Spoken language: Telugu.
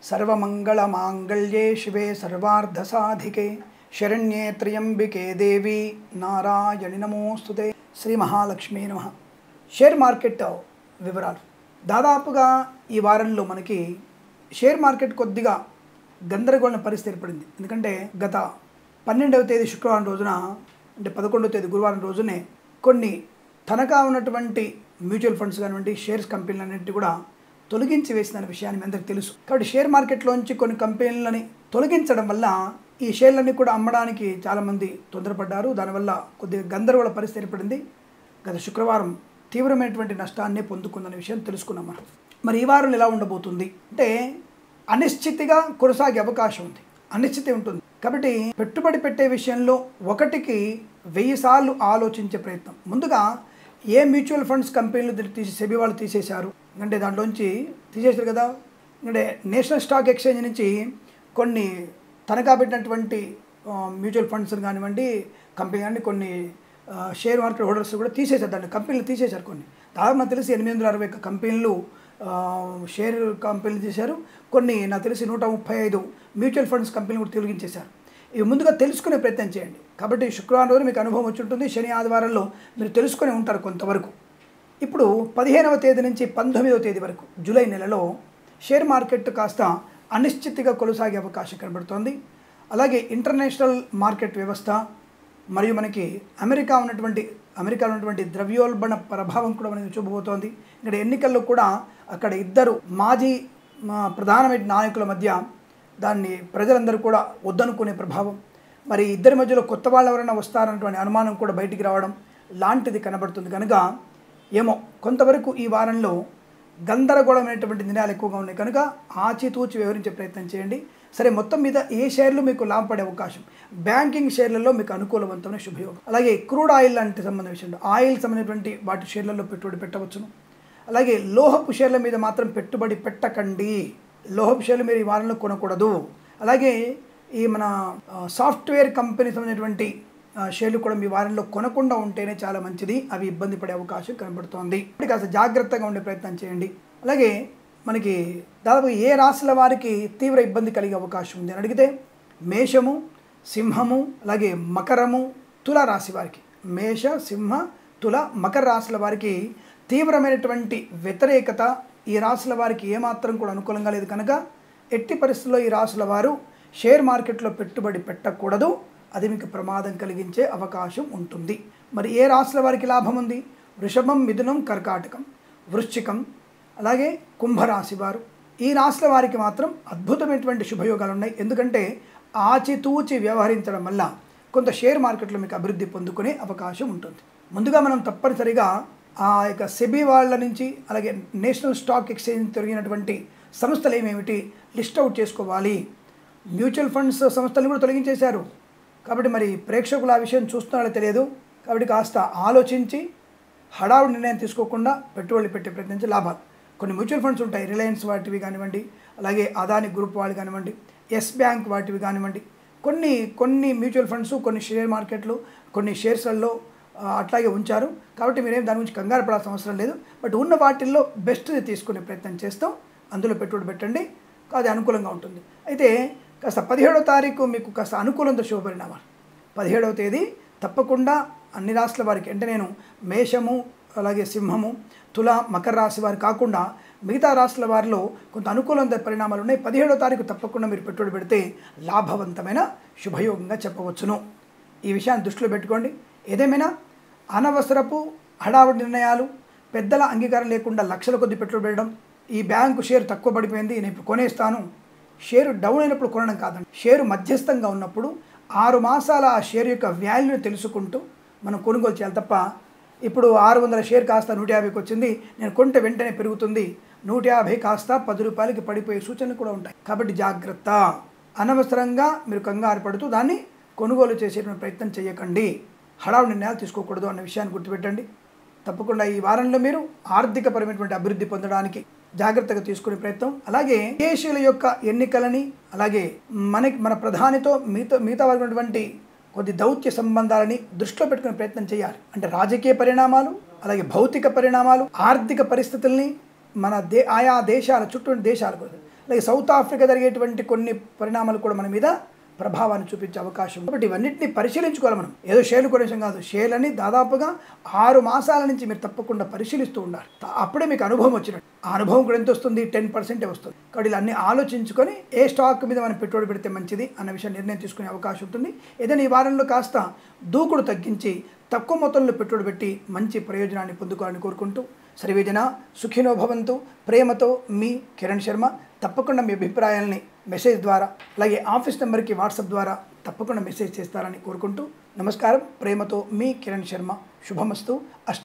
सर्वमंगलमांगल्ये शिवे सर्वार्धसाधिके शरण्ये त्र्यंबिके देवी नारायणि नमोस्तुते శ్రీ మహాలక్ష్మీ నమః. షేర్ మార్కెట్ వివరాలు. దాదాపుగా ఈ వారంలో మనకి షేర్ మార్కెట్ కొద్దిగా గందరగోళ పరిస్థితి ఏర్పడింది. ఎందుకంటే గత 12వ తేదీ శుక్రవారం రోజున, అంటే 11వ తేదీ గురువారం రోజునే కొన్ని తనఖా ఉన్నటువంటి మ్యూచువల్ ఫండ్స్ కానివ్వండి, షేర్స్ కంపెనీలన్నింటి కూడా తొలగించి వేసిన విషయాన్ని మీ అందరికీ తెలుసు. కాబట్టి షేర్ మార్కెట్లోంచి కొన్ని కంపెనీలని తొలగించడం వల్ల ఈ షేర్లన్నీ కూడా అమ్మడానికి చాలామంది తొందరపడ్డారు. దానివల్ల కొద్దిగా గందరగోళ పరిస్థితి ఏర్పడింది. గత శుక్రవారం తీవ్రమైనటువంటి నష్టాన్ని పొందుకుందనే విషయం తెలుసుకున్నాం మనం. మరి ఈ వారం ఎలా ఉండబోతుంది అంటే అనిశ్చితిగా కొనసాగే అవకాశం ఉంది, అనిశ్చితి ఉంటుంది. కాబట్టి పెట్టుబడి పెట్టే విషయంలో 1కి 1000 సార్లు ఆలోచించే ప్రయత్నం. ముందుగా ఏ మ్యూచువల్ ఫండ్స్ కంపెనీలు సెబీ వాళ్ళు తీసేశారు అంటే దాంట్లోంచి తీసేశారు కదా. అంటే నేషనల్ స్టాక్ ఎక్స్చేంజ్ నుంచి కొన్ని తనఖా పెట్టినటువంటి మ్యూచువల్ ఫండ్స్ కానివ్వండి, కంపెనీ కానీ కొన్ని షేర్ మార్కెట్ హోల్డర్స్ కూడా తీసేశారు. దాంట్లో కంపెనీలు తీసేశారు. కొన్ని దాదాపు నాకు తెలిసి 860 కంపెనీలు షేర్ కంపెనీలు తీశారు. కొన్ని నాకు తెలిసి 135 మ్యూచువల్ ఫండ్స్ కంపెనీలు కూడా తొలగించేశారు. ఇవి ముందుగా తెలుసుకునే ప్రయత్నం చేయండి. కాబట్టి శుక్రవారం రోజు మీకు అనుభవం వచ్చి ఉంటుంది. శని ఆదివారంలో మీరు తెలుసుకొని ఉంటారు కొంతవరకు. ఇప్పుడు 15వ తేదీ నుంచి 19వ తేదీ వరకు జూలై నెలలో షేర్ మార్కెట్ కాస్త అనిశ్చితిగా కొనసాగే అవకాశం కనబడుతోంది. అలాగే ఇంటర్నేషనల్ మార్కెట్ వ్యవస్థ మరియు మనకి అమెరికాలో ఉన్నటువంటి ద్రవ్యోల్బణ ప్రభావం కూడా మనకి చూపబోతోంది. ఇక్కడ ఎన్నికల్లో కూడా అక్కడ ఇద్దరు మాజీ ప్రధానమైన నాయకుల మధ్య దాన్ని ప్రజలందరూ కూడా వద్దనుకునే ప్రభావం, మరి ఇద్దరి మధ్యలో కొత్త వాళ్ళు ఎవరైనా వస్తారన్నటువంటి అనుమానం కూడా బయటికి రావడం లాంటిది కనబడుతుంది. కనుక ఏమో కొంతవరకు ఈ వారంలో గందరగోళమైనటువంటి నిర్ణయాలు ఎక్కువగా ఉన్నాయి. కనుక ఆచితూచి వివరించే ప్రయత్నం చేయండి. సరే, మొత్తం మీద ఏ షేర్లు మీకు లాభపడే అవకాశం? బ్యాంకింగ్ షేర్లలో మీకు అనుకూలవంతమైన శుభయోగం. అలాగే క్రూడ్ ఆయిల్ లాంటి సంబంధించిన ఆయిల్ సంబంధించినటువంటి వాటి షేర్లలో పెట్టుబడి పెట్టవచ్చును. అలాగే లోహపు షేర్ల మీద మాత్రం పెట్టుబడి పెట్టకండి. లోహపు షేర్లు మీరు ఈ వారంలో కొనకూడదు. అలాగే ఈ మన సాఫ్ట్వేర్ కంపెనీ సంబంధించినటువంటి షేర్లు కూడా మీ వారంలో కొనకుండా ఉంటేనే చాలా మంచిది. అవి ఇబ్బంది పడే అవకాశం కనబడుతోంది. కాస్త జాగ్రత్తగా ఉండే ప్రయత్నం చేయండి. అలాగే మనకి దాదాపు ఏ రాశుల వారికి తీవ్ర ఇబ్బంది కలిగే అవకాశం ఉంది అని అడిగితే మేషము, సింహము, అలాగే మకరము, తుల రాశి వారికి, మేష, సింహ, తుల, మకర రాశుల వారికి తీవ్రమైనటువంటి వ్యతిరేకత. ఈ రాశుల వారికి ఏమాత్రం కూడా అనుకూలంగా లేదు. కనుక ఎట్టి పరిస్థితుల్లో ఈ రాశుల వారు షేర్ మార్కెట్లో పెట్టుబడి పెట్టకూడదు. అది మీకు ప్రమాదం కలిగించే అవకాశం ఉంటుంది. మరి ఏ రాశుల వారికి లాభం ఉంది? వృషభం, మిథునం, కర్కాటకం, వృశ్చికం, అలాగే కుంభరాశి వారు. ఈ రాశుల వారికి మాత్రం అద్భుతమైనటువంటి శుభయోగాలు ఉన్నాయి. ఎందుకంటే ఆచితూచి వ్యవహరించడం వల్ల కొంత షేర్ మార్కెట్లో మీకు అభివృద్ధి పొందుకునే అవకాశం ఉంటుంది. ముందుగా మనం తప్పనిసరిగా ఆ యొక్క సెబీ వాళ్ళ నుంచి, అలాగే నేషనల్ స్టాక్ ఎక్స్చేంజ్ తొలగినటువంటి సంస్థలు ఏమేమిటి లిస్ట్ అవుట్ చేసుకోవాలి. మ్యూచువల్ ఫండ్స్ సంస్థలు కూడా తొలగించేశారు. కాబట్టి మరి ప్రేక్షకులు ఆ విషయం చూస్తున్నారో తెలియదు. కాబట్టి కాస్త ఆలోచించి హడావుడి నిర్ణయం తీసుకోకుండా పెట్టుబడులు పెట్టే ప్రయత్నించే లాభాలు. కొన్ని మ్యూచువల్ ఫండ్స్ ఉంటాయి, రిలయన్స్ వాటివి కానివ్వండి, అలాగే అదాని గ్రూప్ వాళ్ళు కానివ్వండి, ఎస్ బ్యాంక్ వాటివి కానివ్వండి. కొన్ని మ్యూచువల్ ఫండ్స్ కొన్ని షేర్ మార్కెట్లు కొన్ని షేర్స్లలో అట్లాగే ఉంచారు. కాబట్టి మీరేం దాని గురించి కంగారు పడాల్సిన అవసరం లేదు. బట్ ఉన్న వాటిల్లో బెస్ట్ది తీసుకునే ప్రయత్నం చేస్తాం. అందులో పెట్టుబడి పెట్టండి, అది అనుకూలంగా ఉంటుంది. అయితే కాస్త 17వ తారీఖు మీకు కాస్త అనుకూలంతో శుభపరిణామాలు. 17వ తేదీ తప్పకుండా అన్ని రాశుల వారికి, అంటే నేను మేషము, అలాగే సింహము, తుల, మకర రాశి వారు కాకుండా మిగతా రాశుల వారిలో కొంత అనుకూలంత పరిణామాలు ఉన్నాయి. 17వ తారీఖు తప్పకుండా మీరు పెట్టుబడి పెడితే లాభవంతమైన శుభయోగంగా చెప్పవచ్చును. ఈ విషయాన్ని దృష్టిలో పెట్టుకోండి. ఏదేమైనా అనవసరపు హడావుడి నిర్ణయాలు, పెద్దల అంగీకారం లేకుండా లక్షల కొద్ది పెట్టుబడి పెట్టడం, ఈ బ్యాంకు షేర్ తక్కువ పడిపోయింది నేను ఇప్పుడు కొనేస్తాను, షేరు డౌన్ అయినప్పుడు కొనడం కాదండి. షేరు మధ్యస్థంగా ఉన్నప్పుడు 6 మాసాల ఆ షేర్ యొక్క వాల్యూని తెలుసుకుంటూ మనం కొనుగోలు చేయాలి తప్ప ఇప్పుడు 600 షేర్ కాస్త 150కి వచ్చింది, నేను కొంటే వెంటనే పెరుగుతుంది, 150 కాస్త 10 రూపాయలకి పడిపోయే సూచనలు కూడా ఉంటాయి. కాబట్టి జాగ్రత్త. అనవసరంగా మీరు కంగారు పడుతూ దాన్ని కొనుగోలు చేసేటువంటి ప్రయత్నం చేయకండి. హడావుడి నిర్ణయాలు తీసుకోకూడదు అన్న విషయాన్ని గుర్తుపెట్టండి. తప్పకుండా ఈ వారంలో మీరు ఆర్థికపరమైనటువంటి అభివృద్ధి పొందడానికి జాగ్రత్తగా తీసుకునే ప్రయత్నం. అలాగే విదేశీయుల యొక్క ఎన్నికలని, అలాగే మన ప్రధానితో మిగతా ఉన్నటువంటి కొద్ది దౌత్య సంబంధాలని దృష్టిలో పెట్టుకునే ప్రయత్నం చేయాలి. అంటే రాజకీయ పరిణామాలు, అలాగే భౌతిక పరిణామాలు, ఆర్థిక పరిస్థితుల్ని, మన ఆయా దేశాల చుట్టూ దేశాలు కూడా, అలాగే సౌత్ ఆఫ్రికా జరిగేటువంటి కొన్ని పరిణామాలు కూడా మన మీద ప్రభావాన్ని చూపించే అవకాశం ఉంది. కాబట్టి ఇవన్నింటినీ పరిశీలించుకోవాలి మనం. ఏదో షేర్లు కొనేసం కాదు, షేర్లని దాదాపుగా 6 మాసాల నుంచి మీరు తప్పకుండా పరిశీలిస్తూ ఉండాలి. అప్పుడే మీకు అనుభవం వచ్చినట్టు. ఆ అనుభవం కూడా ఎంత వస్తుంది? 10% వస్తుంది. కాబట్టి ఇలా అన్ని ఆలోచించుకొని ఏ స్టాక్ మీద మనం పెట్టుబడి పెడితే మంచిది అన్న విషయం నిర్ణయం తీసుకునే అవకాశం ఉంటుంది. ఏదైనా ఈ వారంలో కాస్త దూకుడు తగ్గించి తక్కువ మొత్తంలో పెట్టుబడి పెట్టి మంచి ప్రయోజనాన్ని పొందుకోవాలని కోరుకుంటూ సర్వేజన సుఖినో భవంతు. ప్రేమతో మీ కిరణ్ శర్మ. తప్పకుండా మీ అభిప్రాయాల్ని మెసేజ్ ద్వారా, అలాగే ఆఫీస్ నెంబర్కి వాట్సాప్ ద్వారా తప్పకుండా మెసేజ్ చేస్తారని కోరుకుంటూ నమస్కారం. ప్రేమతో మీ కిరణ్ శర్మ. శుభమస్తు.